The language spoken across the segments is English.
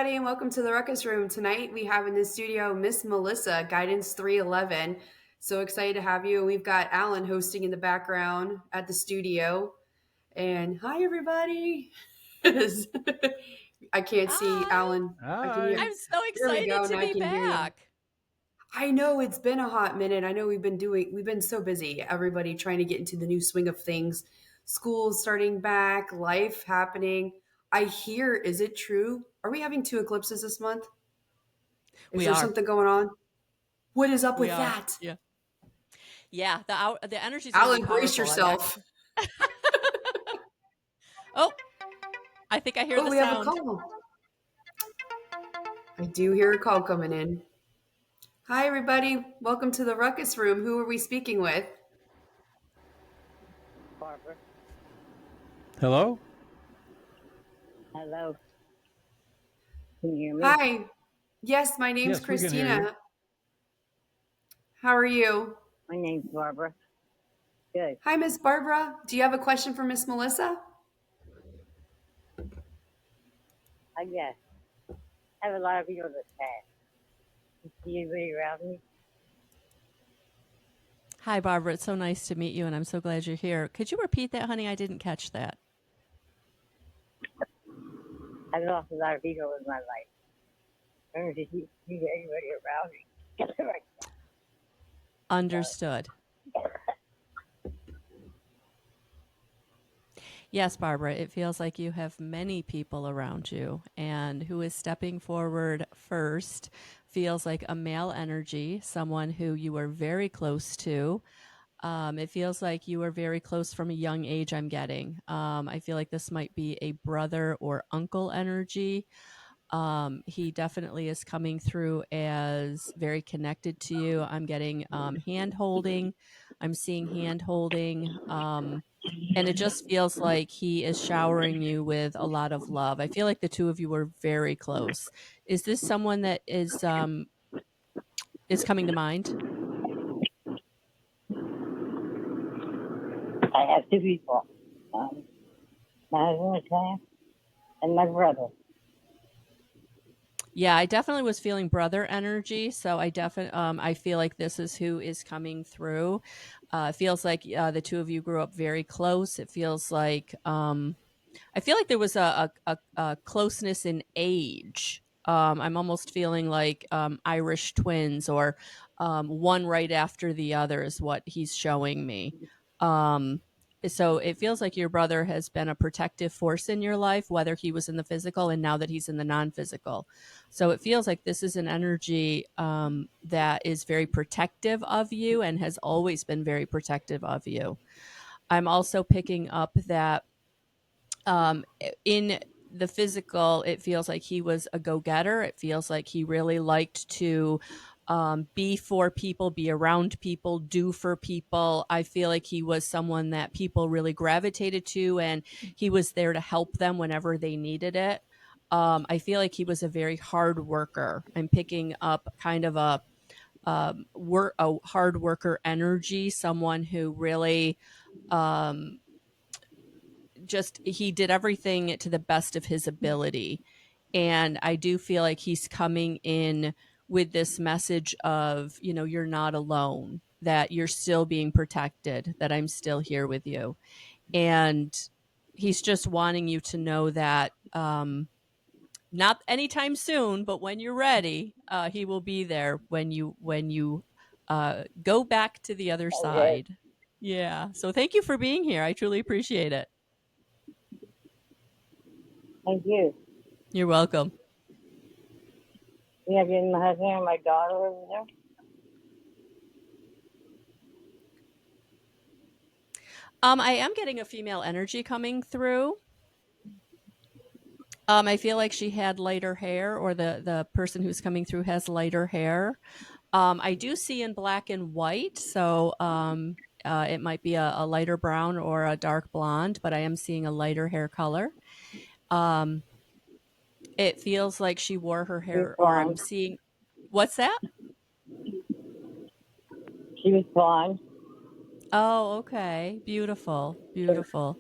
everybody, and welcome to the Ruckus Room. Tonight we have in the studio Miss Melissa, Guidance 311. So excited to have you. We've got Alan hosting in the background at the studio. And hi, everybody. I can't see Hi. Alan. Hi. I'm so There we go. excited to Now I be can hear you. back. I know it's been a hot minute. I know we've been so busy. Everybody trying to get into the new swing of things. School's starting back, life happening. I hear, is it true? Are we having 2 eclipses this month? Is We there are. something going on? What is up We with are. that? Yeah. Yeah. The energy's going to Alan, be brace powerful. yourself. Oh, I think I hear Oh, the we have a sound. call. I do hear a call coming in. Hi, everybody. Welcome to the Ruckus Room. Who are we speaking with? Barbara. Hello? Hello. Can you hear me? Hi. Yes, my name's Yes, we can hear you. Christina. How are you? My name's Barbara. Good. Hi, Miss Barbara. Do you have a question for Miss Melissa? I guess. I have a lot of people that pass. You see anybody around me? Hi, Barbara. It's so nice to meet you, and I'm so glad you're here. Could you repeat that, honey? I didn't catch that. I've lost a lot of people in my life. I don't know if you see anybody around me. Understood. Yes, Barbara, it feels like you have many people around you, and who is stepping forward first feels like a male energy, someone who you are very close to. It feels like you are very close from a young age, I'm getting. I feel like this might be a brother or uncle energy. He definitely is coming through as very connected to you. I'm getting hand holding. I'm seeing hand holding. And it just feels like he is showering you with a lot of love. I feel like the two of you are very close. Is this someone that is coming to mind? I have two people. My husband and my brother. Yeah, I definitely was feeling brother energy, so I feel like this is who is coming through. It feels like the two of you grew up very close. It feels like I feel like there was a closeness in age. I'm almost feeling like Irish twins, or one right after the other is what he's showing me. So it feels like your brother has been a protective force in your life, whether he was in the physical and now that he's in the non-physical. So it feels like this is an energy that is very protective of you and has always been very protective of you. I'm also picking up that in the physical, it feels like he was a go-getter. It feels like he really liked to be for people, be around people, do for people. I feel like he was someone that people really gravitated to, and he was there to help them whenever they needed it. I feel like he was a very hard worker. I'm picking up kind of a hard worker energy, someone who really he did everything to the best of his ability. And I do feel like he's coming in with this message of, you're not alone, that you're still being protected, that I'm still here with you. And he's just wanting you to know that not anytime soon, but when you're ready, he will be there when you go back to the other side. Yeah. So thank you for being here. I truly appreciate it. Thank you. You're welcome. You have my husband and my daughter over there? I am getting a female energy coming through. I feel like she had lighter hair, or the person who's coming through has lighter hair. I do see in black and white, so it might be a lighter brown or a dark blonde, but I am seeing a lighter hair color. It feels like she wore her hair, or I'm seeing. What's that? She was blonde. Oh, okay. Beautiful. Beautiful.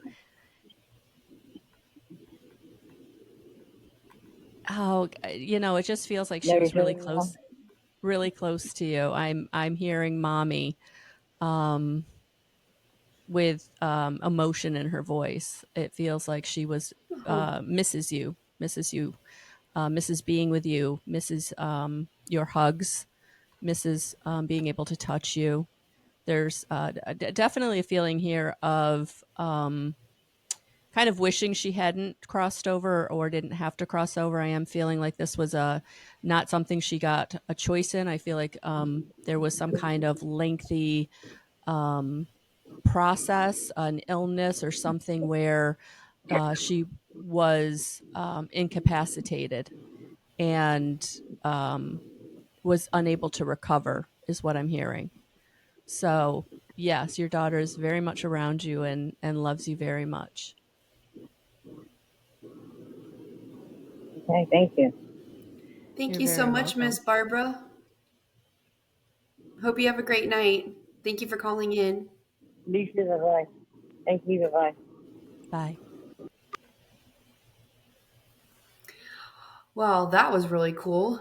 Oh, it just feels like she Never was feeling well. really close to you. I'm hearing mommy um, with emotion in her voice. It feels like she was Oh, misses you, misses being with you, misses your hugs, misses being able to touch you. There's definitely a feeling here of kind of wishing she hadn't crossed over or didn't have to cross over. I am feeling like this was not something she got a choice in. I feel like there was some kind of lengthy um, process, an illness or something where she was incapacitated and was unable to recover, is what I'm hearing. So, yes, your daughter is very much around you and loves you very much. Okay, thank you. thank You're you so very much, welcome. Miss Barbara. Hope you have a great night. Thank you for calling in. You too, bye-bye. Thank you, bye-bye. Bye. Wow, that was really cool.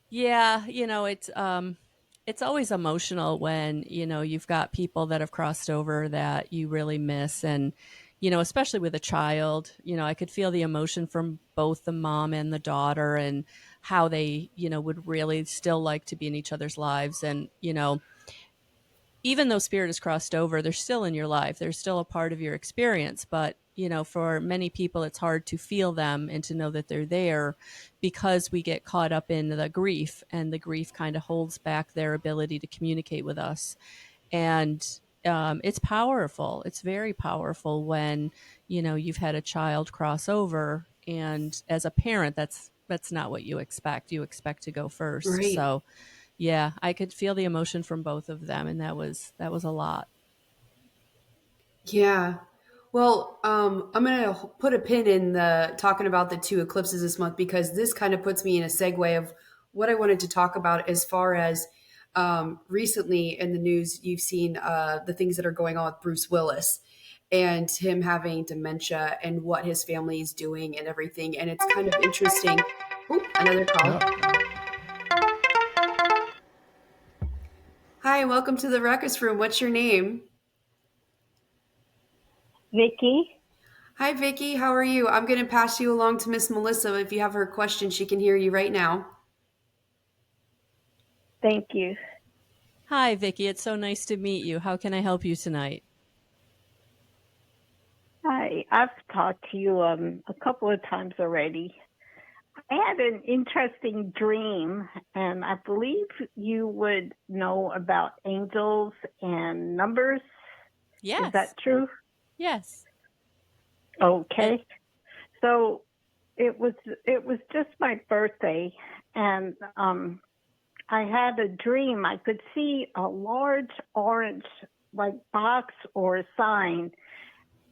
Yeah, it's always emotional when, you've got people that have crossed over that you really miss and especially with a child, I could feel the emotion from both the mom and the daughter and how they, would really still like to be in each other's lives and, even though spirit has crossed over, they're still in your life. They're still a part of your experience. But, for many people, it's hard to feel them and to know that they're there because we get caught up in the grief, and the grief kind of holds back their ability to communicate with us. And it's powerful. It's very powerful when, you've had a child cross over. And as a parent, that's not what you expect. You expect to go first. Right. So, yeah, I could feel the emotion from both of them, and that was a lot. Yeah. Well, I'm going to put a pin in the talking about the two eclipses this month because this kind of puts me in a segue of what I wanted to talk about as far as recently in the news, you've seen the things that are going on with Bruce Willis and him having dementia and what his family is doing and everything. And it's kind of interesting. Oh, another call. Oh, Hi, welcome to the Ruckus Room. What's your name? Vicky, Hi, Vicky. How are you? I'm going to pass you along to Miss Melissa. If you have her question, she can hear you right now. thank you. Hi, Vicky. It's so nice to meet you. How can I help you tonight? Hi, I've talked to you a couple of times already. I had an interesting dream, and I believe you would know about angels and numbers. Is Yes. that true? Yes. It, Okay. So it was just my birthday, and I had a dream. I could see a large orange like box or a sign,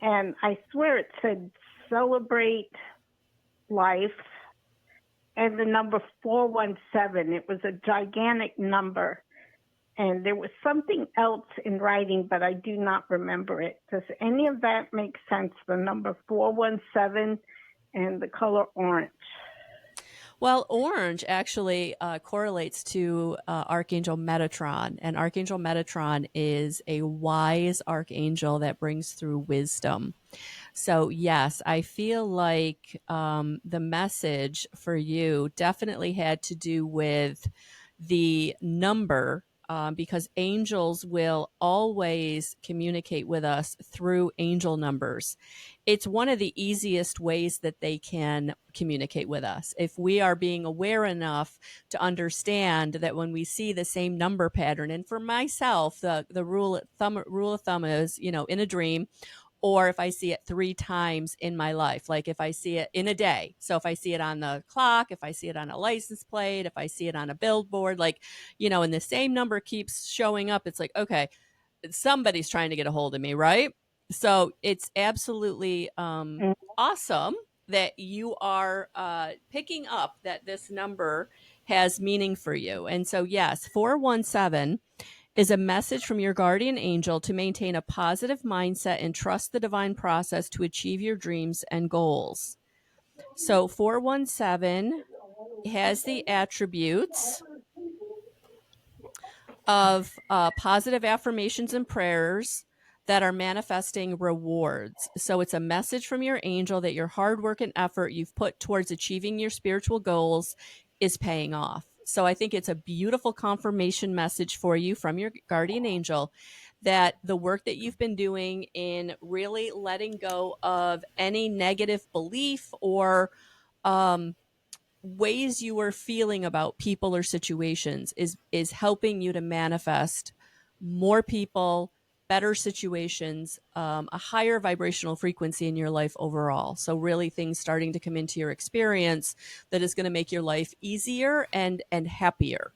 and I swear it said celebrate life and the number 417. It was a gigantic number. And there was something else in writing, but I do not remember it. Does any of that make sense? The number 417 and the color orange. well, orange actually correlates to Archangel Metatron, and Archangel Metatron is a wise archangel that brings through wisdom. So, yes, I feel like the message for you definitely had to do with the number. Because angels will always communicate with us through angel numbers. It's one of the easiest ways that they can communicate with us. If we are being aware enough to understand that when we see the same number pattern, and for myself, the rule of thumb is, in a dream, or if I see it 3 times in my life, like if I see it in a day. So if I see it on the clock, if I see it on a license plate, if I see it on a billboard, like, and the same number keeps showing up, it's like, okay, somebody's trying to get a hold of me, right? So it's absolutely awesome that you are picking up that this number has meaning for you. And so, yes, 417 is a message from your guardian angel to maintain a positive mindset and trust the divine process to achieve your dreams and goals. So 417 has the attributes of positive affirmations and prayers that are manifesting rewards. So it's a message from your angel that your hard work and effort you've put towards achieving your spiritual goals is paying off. So I think it's a beautiful confirmation message for you from your guardian angel that the work that you've been doing in really letting go of any negative belief or ways you are feeling about people or situations is helping you to manifest more people, better situations, a higher vibrational frequency in your life overall. So really things starting to come into your experience that is going to make your life easier and happier.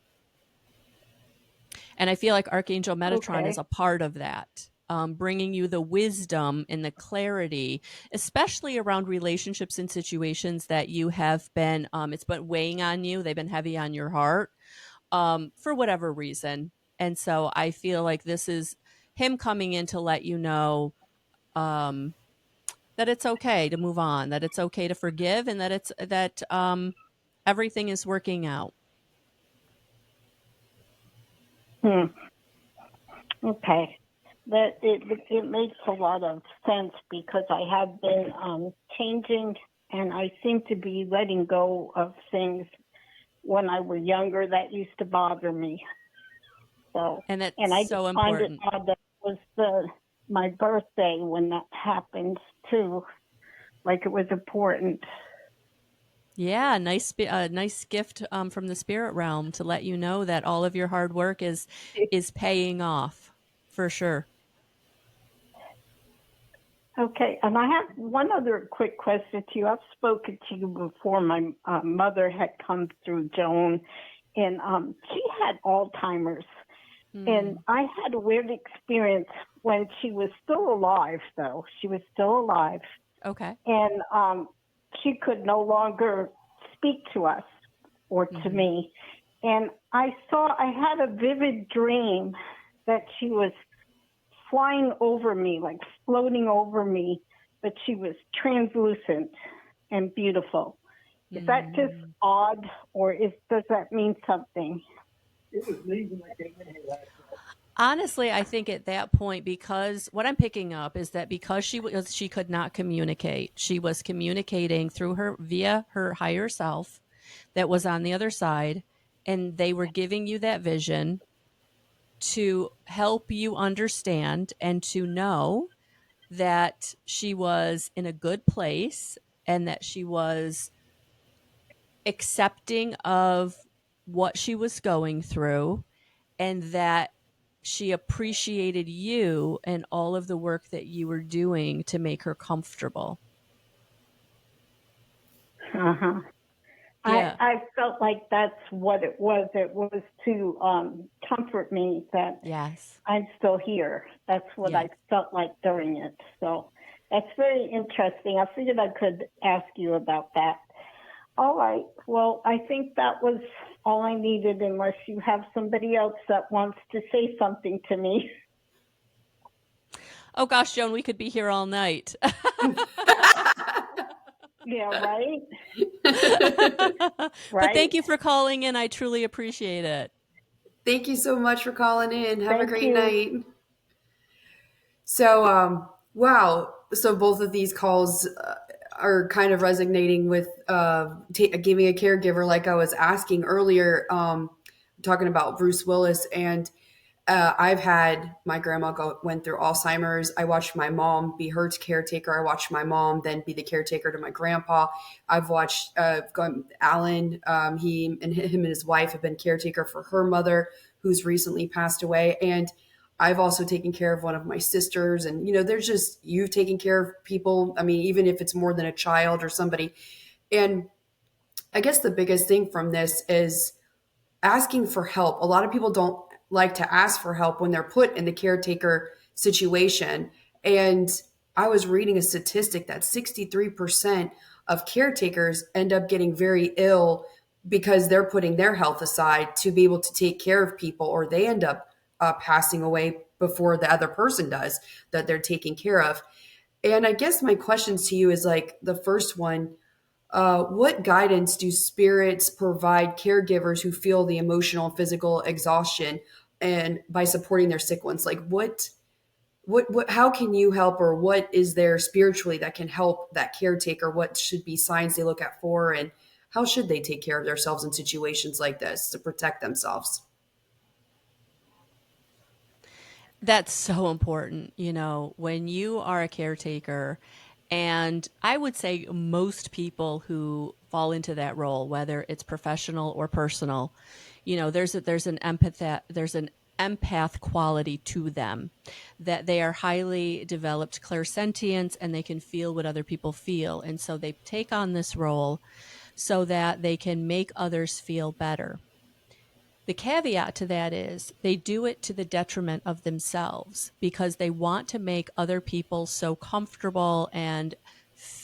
And I feel like Archangel Metatron is a part of that, bringing you the wisdom and the clarity, especially around relationships and situations that you have been, it's been weighing on you. They've been heavy on your heart for whatever reason. And so I feel like this is him coming in to let you know that it's okay to move on, that it's okay to forgive, and that everything is working out. Okay. That it makes a lot of sense because I have been changing, and I seem to be letting go of things when I was younger that used to bother me. So and that's I so just find important. it odd that it was my birthday when that happened too, like it was important. Yeah, nice gift from the spirit realm to let you know that all of your hard work is paying off for sure. Okay, and I have one other quick question to you. I've spoken to you before. My mother had come through Joan, and she had Alzheimer's. And I had a weird experience when she was still alive, though. She was still alive. Okay. And she could no longer speak to us or to me. And I had a vivid dream that she was flying over me, like floating over me, but she was translucent and beautiful. Is that just odd, or does that mean something? It was leaving like they went last night. Honestly, I think at that point, because what I'm picking up is that because she could not communicate, she was communicating through her via her higher self that was on the other side, and they were giving you that vision to help you understand and to know that she was in a good place and that she was accepting of what she was going through and that she appreciated you and all of the work that you were doing to make her comfortable. Uh-huh. Yeah. I felt like that's what it was. It was to comfort me that Yes. I'm still here. That's what I felt like during it. So that's very interesting. I figured I could ask you about that. All right. Well, I think that was all I needed, unless you have somebody else that wants to say something to me. Oh gosh, Joan, we could be here all night. Yeah, right? But thank you for calling in. I truly appreciate it. Thank you so much for calling in. Have a great you. night. So, wow. So both of these calls are kind of resonating with giving a caregiver, like I was asking earlier, talking about Bruce Willis. And I've had my grandma went through Alzheimer's. I watched my mom be her caretaker. I watched my mom then be the caretaker to my grandpa. I've watched Alan. Him and his wife have been caretaker for her mother, who's recently passed away. And I've also taken care of one of my sisters. And, there's just you taking care of people. I mean, even if it's more than a child or somebody. And I guess the biggest thing from this is asking for help. A lot of people don't like to ask for help when they're put in the caretaker situation. And I was reading a statistic that 63% of caretakers end up getting very ill because they're putting their health aside to be able to take care of people, or they end up passing away before the other person does that they're taking care of. And I guess my questions to you is like the first one, What guidance do spirits provide caregivers who feel the emotional and physical exhaustion and by supporting their sick ones? Like what how can you help, or what is there spiritually that can help that caretaker? What should be signs they look at for, and how should they take care of themselves in situations like this to protect themselves? That's so important, when you are a caretaker. And I would say most people who fall into that role, whether it's professional or personal, there's an empath quality to them, that they are highly developed clairsentience and they can feel what other people feel. And so they take on this role so that they can make others feel better. The caveat to that is they do it to the detriment of themselves because they want to make other people so comfortable and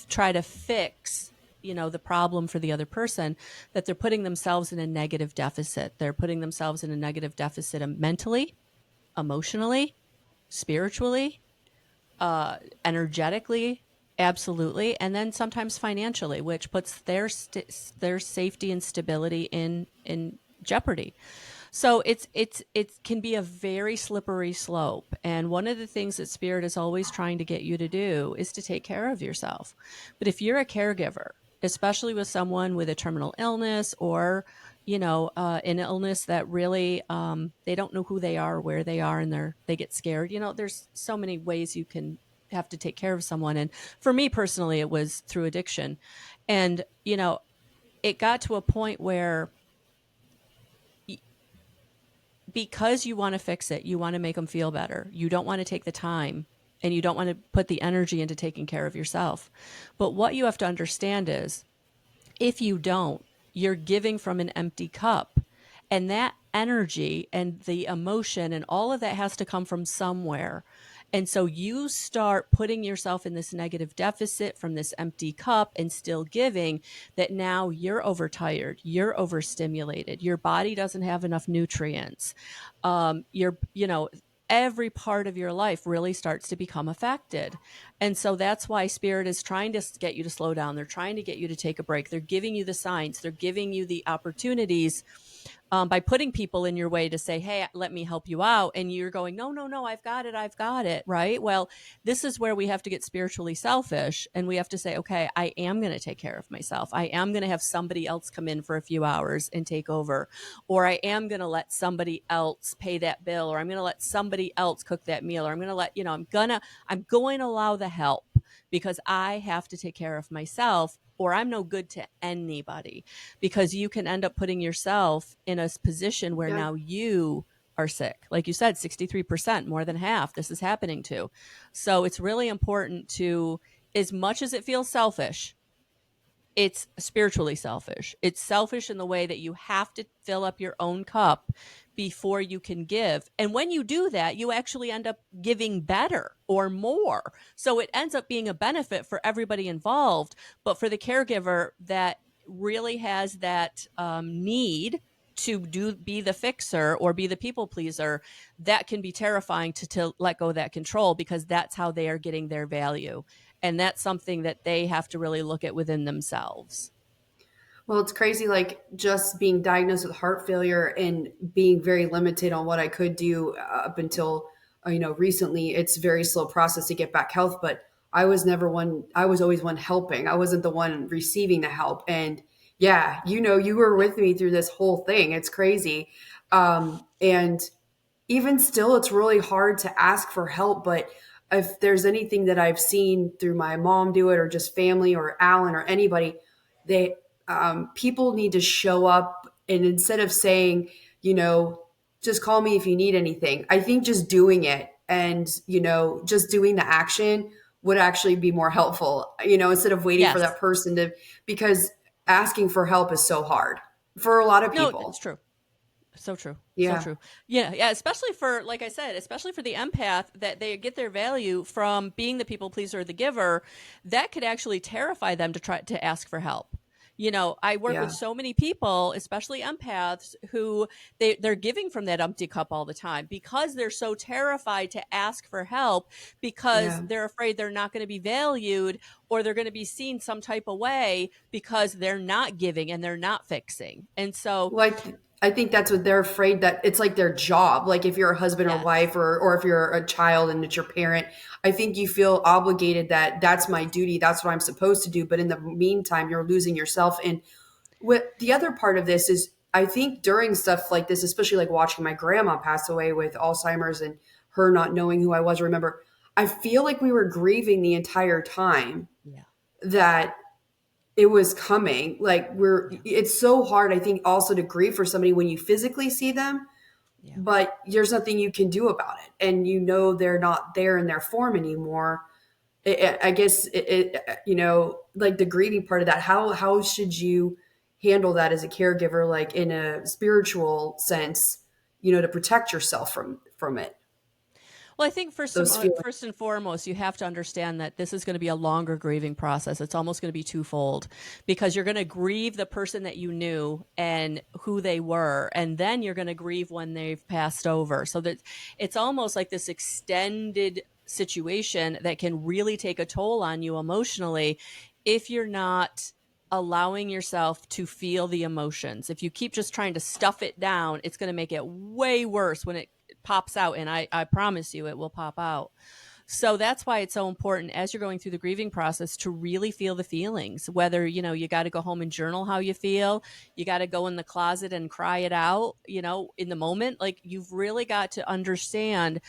try to fix, the problem for the other person, that they're putting themselves in a negative deficit. They're putting themselves in a negative deficit mentally, emotionally, spiritually, energetically, absolutely, and then sometimes financially, which puts their safety and stability in jeopardy. So it can be a very slippery slope. And one of the things that Spirit is always trying to get you to do is to take care of yourself. But if you're a caregiver, especially with someone with a terminal illness or an illness that really they don't know who they are, where they are, and they get scared. There's so many ways you can have to take care of someone. And for me personally, it was through addiction. And, it got to a point where because you want to fix it, you want to make them feel better. You don't want to take the time and you don't want to put the energy into taking care of yourself. But what you have to understand is if you don't, you're giving from an empty cup. And that energy and the emotion and all of that has to come from somewhere. And so you start putting yourself in this negative deficit from this empty cup and still giving, that now you're overtired, you're overstimulated, your body doesn't have enough nutrients. Every part of your life really starts to become affected. And so that's why Spirit is trying to get you to slow down. They're trying to get you to take a break. They're giving you the signs. They're giving you the opportunities by putting people in your way to say, hey, let me help you out. And you're going, no, I've got it. Right. Well, this is where we have to get spiritually selfish. And we have to say, okay, I am going to take care of myself. I am going to have somebody else come in for a few hours and take over. Or I am going to let somebody else pay that bill. Or I'm going to let somebody else cook that meal. Or I'm going to let, I'm going to allow the help because I have to take care of myself, or I'm no good to anybody, because you can end up putting yourself in a position where now you are sick. Like you said, 63%, more than half, this is happening to. So it's really important to, as much as it feels selfish, it's spiritually selfish. It's selfish in the way that you have to fill up your own cup before you can give. And when you do that, you actually end up giving better or more. So it ends up being a benefit for everybody involved. But for the caregiver that really has that need to be the fixer or be the people pleaser, that can be terrifying to let go of that control, because that's how they are getting their value. And that's something that they have to really look at within themselves. Well, it's crazy, like just being diagnosed with heart failure and being very limited on what I could do up until, recently. It's a very slow process to get back health, but I was always one helping. I wasn't the one receiving the help. And yeah, you were with me through this whole thing. It's crazy. And even still, it's really hard to ask for help. But if there's anything that I've seen through my mom do it, or just family, or Alan, or anybody, they people need to show up, and instead of saying, just call me if you need anything, I think just doing it and, just doing the action would actually be more helpful, instead of waiting for that person to, because asking for help is so hard for a lot of people. No, it's true. So true. Yeah. So true. Yeah. Especially for, like I said, especially for the empath, that they get their value from being the people pleaser or the giver, that could actually terrify them to try to ask for help. I work with Yeah. so many people, especially empaths, who they're giving from that empty cup all the time because they're so terrified to ask for help because Yeah. they're afraid they're not going to be valued or they're going to be seen some type of way because they're not giving and they're not fixing. And so, Well, I think that's what they're afraid, that it's like their job. Like if you're a husband or yes. wife, or if you're a child and it's your parent, I think you feel obligated that that's my duty. That's what I'm supposed to do. But in the meantime, you're losing yourself. And what the other part of this is, I think during stuff like this, especially like watching my grandma pass away with Alzheimer's and her not knowing who I was, remember, I feel like we were grieving the entire time Yeah. that it was coming. Like Yeah. it's so hard, I think, also to grieve for somebody when you physically see them, Yeah. but there's nothing you can do about it. And they're not there in their form anymore. I guess like the grieving part of that, how should you handle that as a caregiver, like in a spiritual sense, to protect yourself from it, Well, I think those feelings. first and foremost, you have to understand that this is going to be a longer grieving process. It's almost going to be twofold because you're going to grieve the person that you knew and who they were, and then you're going to grieve when they've passed over. So that it's almost like this extended situation that can really take a toll on you emotionally if you're not allowing yourself to feel the emotions. If you keep just trying to stuff it down, it's going to make it way worse when it pops out. And I promise you it will pop out. So that's why it's so important as you're going through the grieving process to really feel the feelings, whether, you got to go home and journal how you feel. You got to go in the closet and cry it out, in the moment. Like you've really got to understand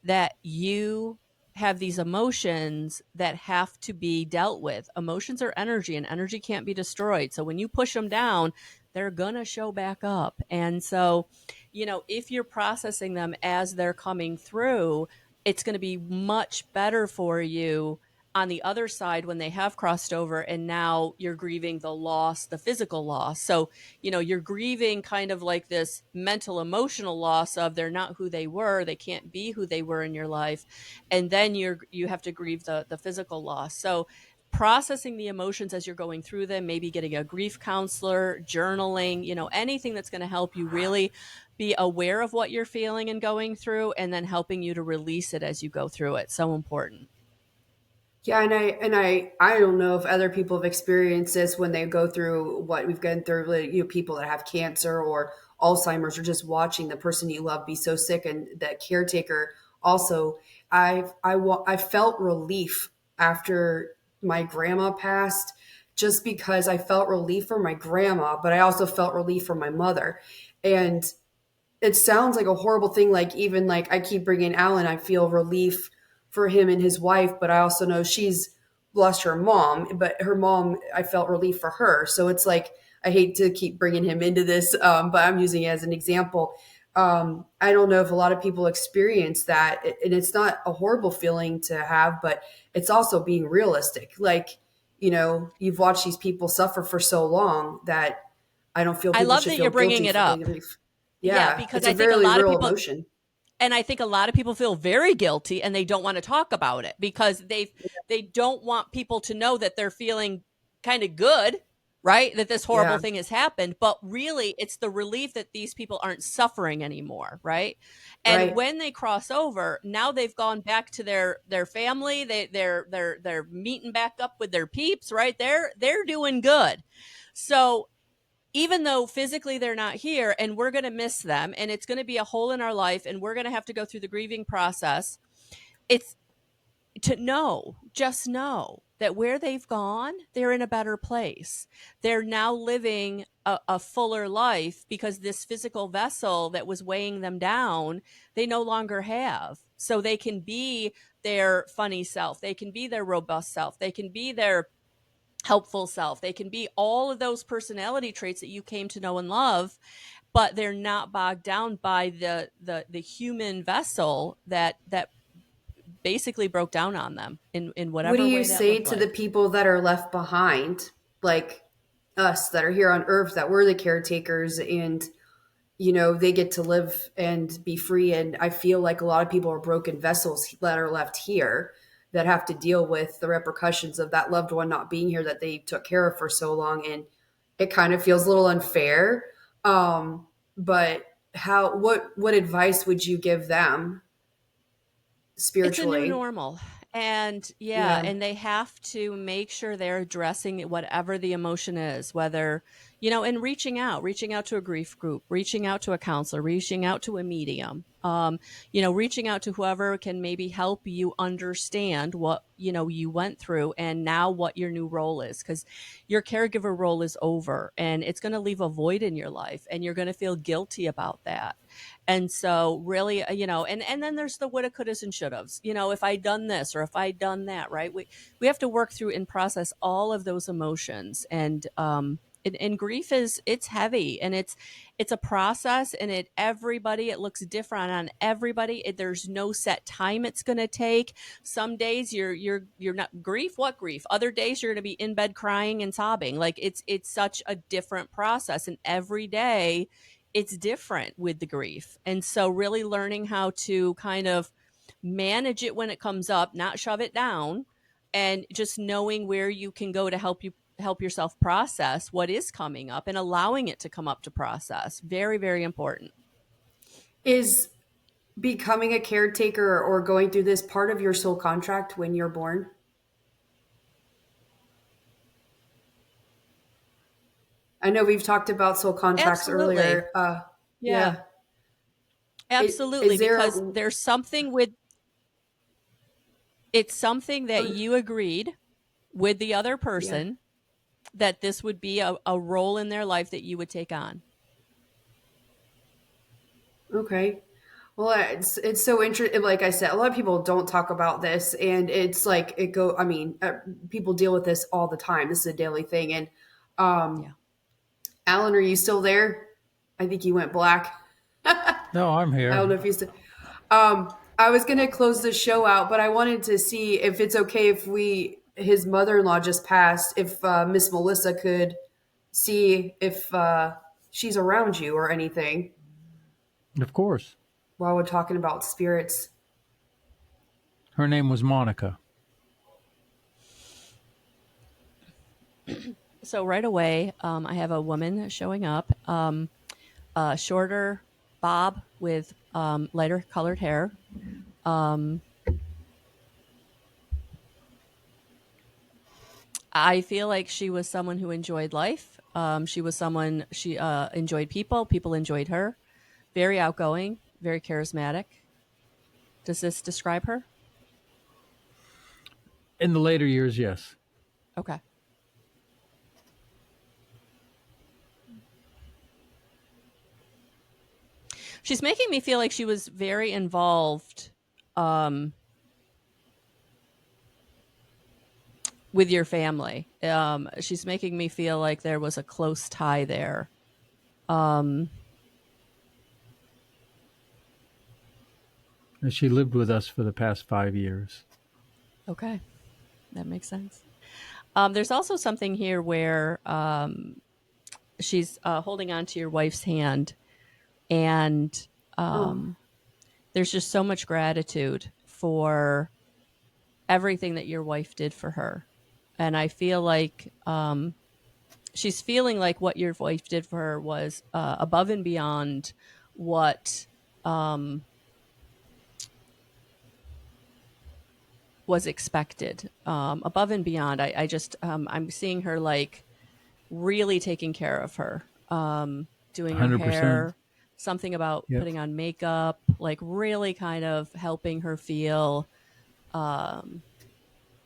that you have these emotions that have to be dealt with. Emotions are energy and energy can't be destroyed. So when you push them down, they're going to show back up. And so, if you're processing them as they're coming through, it's going to be much better for you on the other side when they have crossed over and now you're grieving the loss, the physical loss. So, you're grieving kind of like this mental, emotional loss of they're not who they were. They can't be who they were in your life. And then you have to grieve the physical loss. So processing the emotions as you're going through them, maybe getting a grief counselor, journaling, anything that's going to help you really be aware of what you're feeling and going through, and then helping you to release it as you go through it. So important. Yeah, and I don't know if other people have experienced this when they go through what we've gone through. Like, people that have cancer or Alzheimer's, or just watching the person you love be so sick, and that caretaker. Also, I felt relief after my grandma passed, just because I felt relief for my grandma, but I also felt relief for my mother. And it sounds like a horrible thing. Like, even like I keep bringing Alan, I feel relief for him and his wife, but I also know she's lost her mom, but her mom, I felt relief for her. So it's like, I hate to keep bringing him into this, but I'm using it as an example. I don't know if a lot of people experience that, and it's not a horrible feeling to have, but it's also being realistic. Like, you've watched these people suffer for so long that I don't feel I people love should that feel you're bringing guilty it for up. being relief. Yeah, Yeah, because it's a I think a very lot of real people, emotion. and I think a lot of people feel very guilty and they don't want to talk about it because they don't want people to know that they're feeling kind of good, right? That this horrible Yeah, thing has happened, but really it's the relief that these people aren't suffering anymore, right? And right. when they cross over, now they've gone back to their family, they're meeting back up with their peeps, right? They're doing good. So even though physically they're not here and we're going to miss them and it's going to be a hole in our life and we're going to have to go through the grieving process, it's just know that where they've gone, they're in a better place. They're now living a fuller life because this physical vessel that was weighing them down, they no longer have. So they can be their funny self. They can be their robust self. They can be their helpful self. They can be all of those personality traits that you came to know and love, but they're not bogged down by the human vessel that basically broke down on them in What do whatever you way that say looked to the like. people that are left behind, like us that are here on Earth, that we're the caretakers, and they get to live and be free? And I feel like a lot of people are broken vessels that are left here that have to deal with the repercussions of that loved one not being here that they took care of for so long. And it kind of feels a little unfair. But what advice would you give them It's a new spiritually? normal. And yeah, Yeah. and they have to make sure they're addressing whatever the emotion is, whether, and reaching out to a grief group, reaching out to a counselor, reaching out to a medium, reaching out to whoever can maybe help you understand what, you went through and now what your new role is. Because your caregiver role is over and it's going to leave a void in your life and you're going to feel guilty about that. And so really, and then there's the woulda, couldas, and shouldas. If I'd done this or if I'd done that, right? We have to work through and process all of those emotions. And grief it's heavy and it's a process, and it looks different on everybody. There's no set time it's going to take. Some days you're not grief. What grief? Other days you're going to be in bed crying and sobbing. Like it's such a different process, and every day it's different with the grief. And so really learning how to kind of manage it when it comes up, not shove it down, and just knowing where you can go to help yourself process what is coming up and allowing it to come up to process. Very, very important. Is becoming a caretaker or going through this part of your soul contract when you're born? I know we've talked about soul contracts Absolutely. earlier. Yeah, Yeah. absolutely. Is there, Because there's something it's something that you agreed with the other yeah. person that this would be a role in their life that you would take on. Okay. Well, it's so interesting. Like I said, a lot of people don't talk about this, and it's like I mean, people deal with this all the time. This is a daily thing. And um, Yeah. Alan, are you still there? I think you went black. No, I'm I don't here. know if he's. I was gonna close the show out, but I wanted to see if it's okay if his mother-in-law just passed. If Miss Melissa could see if she's around you or anything Of course. while we're talking about spirits. Her name was Monica. So right away, I have a woman showing up, shorter bob with lighter colored hair. I feel like she was someone who enjoyed life. She enjoyed people. People enjoyed her. Very outgoing, very charismatic. Does this describe her? In the later years, yes. Okay. She's making me feel like she was very involved with your family. She's making me feel like there was a close tie there. And she lived with us for the past 5 years. Okay, that makes sense. There's also something here where she's holding on to your wife's hand, and Oh, there's just so much gratitude for everything that your wife did for her. And I feel like she's feeling like what your wife did for her was above and beyond what was expected. Above and beyond. I'm seeing her like really taking care of her, doing her 100%. hair, something about Yep. putting on makeup, like really kind of helping her feel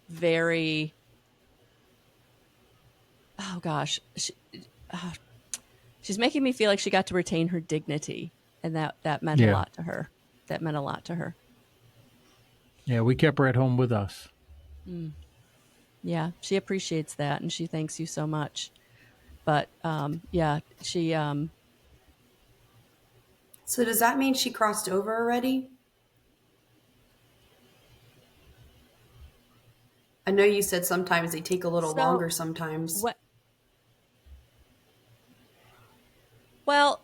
very, oh gosh, she's making me feel like she got to retain her dignity, and that meant a Yeah. lot to her. That meant a lot to her. Yeah, we kept her at home with us. Yeah, she appreciates that, and she thanks you so much. But yeah, she so does that mean she crossed over already? I know you said sometimes they take a little so longer sometimes. what? Well,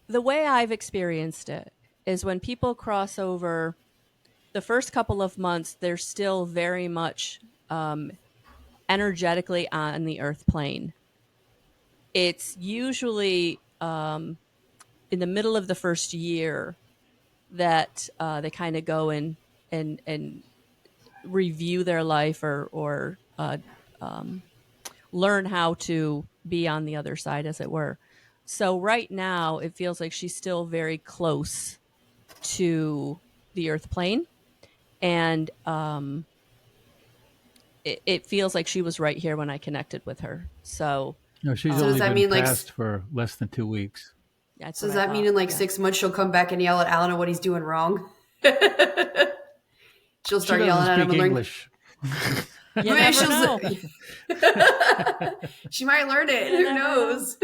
the way I've experienced it is when people cross over, the first couple of months, they're still very much energetically on the earth plane. It's usually in the middle of the first year that they kind of go and review their life or learn how to be on the other side, as it were. So right now, it feels like she's still very close to the earth plane, and it feels like she was right here when I connected with her. So No, she's So does only that been mean, like, passed for less than 2 weeks. that's So what does I that mean thought. in like Yeah. 6 months she'll come back and yell at Alan at what he's doing wrong? She'll She start doesn't yelling at him speak and learn. English. You Maybe never she'll- know. She might learn it. You Who never knows?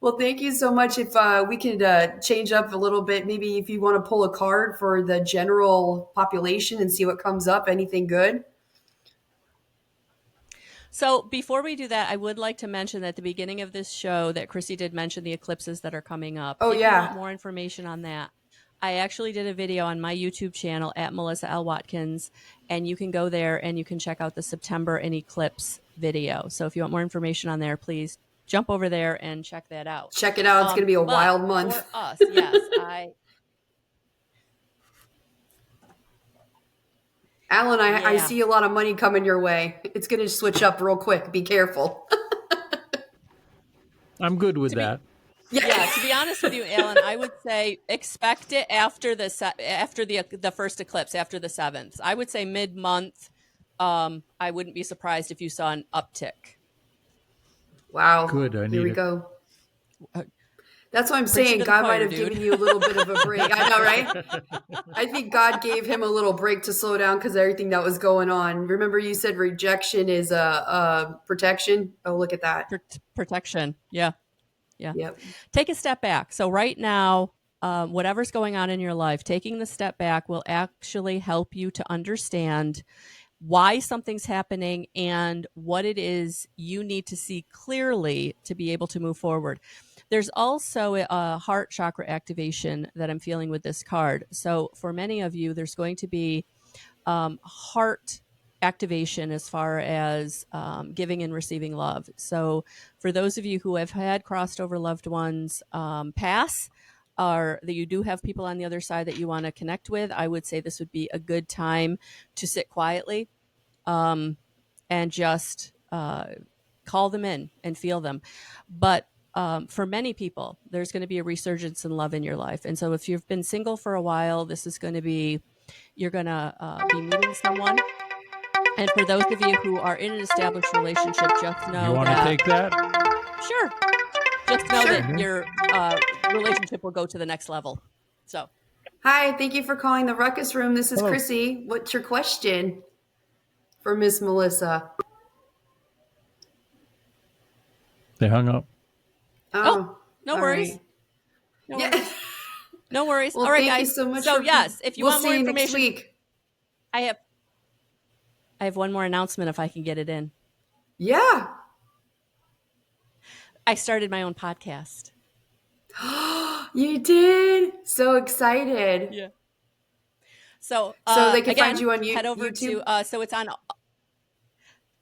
Well, thank you so much. If we could change up a little bit, maybe if you want to pull a card for the general population and see what comes up, anything good? So before we do that, I would like to mention at the beginning of this show that Chrissy did mention the eclipses that are coming up. Oh, If yeah. you want more information on that, I actually did a video on my YouTube channel at Melissa L. Watkins, and you can go there and you can check out the September and eclipse video. So if you want more information on there, please jump over there and check that out. Check it out. It's going to be a But wild month. for us, yes, Alan, I Yeah. see a lot of money coming your way. It's going to switch up real quick. Be careful. I'm good with that. Yeah, to be honest with you, Alan, I would say expect it after the first eclipse, after the 7th. I would say mid-month. I wouldn't be surprised if you saw an uptick. Wow. Good, I Here need we it. go. That's what I'm Preaching saying. to the God might choir, have dude. given you a little bit of a break. I know, right? I think God gave him a little break to slow down because of everything that was going on. Remember, you said rejection is a protection. Oh, look at that. Protection. Yeah. Yep. Take a step back. So right now, whatever's going on in your life, taking the step back will actually help you to understand why something's happening and what it is you need to see clearly to be able to move forward. There's also a heart chakra activation that I'm feeling with this card. So for many of you, there's going to be heart activation as far as giving and receiving love. So for those of you who have had crossed over loved ones pass, or that you do have people on the other side that you want to connect with, I would say this would be a good time to sit quietly and just call them in and feel them. But for many people, there's going to be a resurgence in love in your life. And so if you've been single for a while, this is going to be, you're going to be meeting someone. And for those of you who are in an established relationship, just know You want to that, take that? sure, just know Sure. that your relationship will go to the next level. So, Hi, thank you for calling the Ruckus Room. This is Hello. Chrissy. What's your question for Miss Melissa? They hung up. Oh, no all worries. right. No Yeah. worries. No worries. Well, All right, thank guys. you so much. So yes, if you we'll want more see you next information, week. I have one more announcement if I can get it in. Yeah. I started my own podcast. You did. So excited. Yeah. So So they can again, find you on head over YouTube? to so it's on.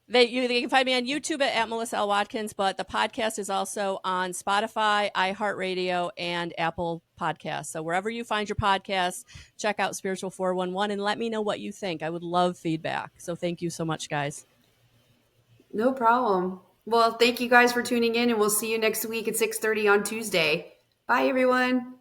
They can find me on YouTube at Melissa L. Watkins, but the podcast is also on Spotify, iHeartRadio, and Apple Podcasts. So wherever you find your podcast, check out Spiritual 411 and let me know what you think. I would love feedback. So thank you so much, guys. No problem. Well, thank you guys for tuning in, and we'll see you next week at 6:30 on Tuesday. Bye, everyone.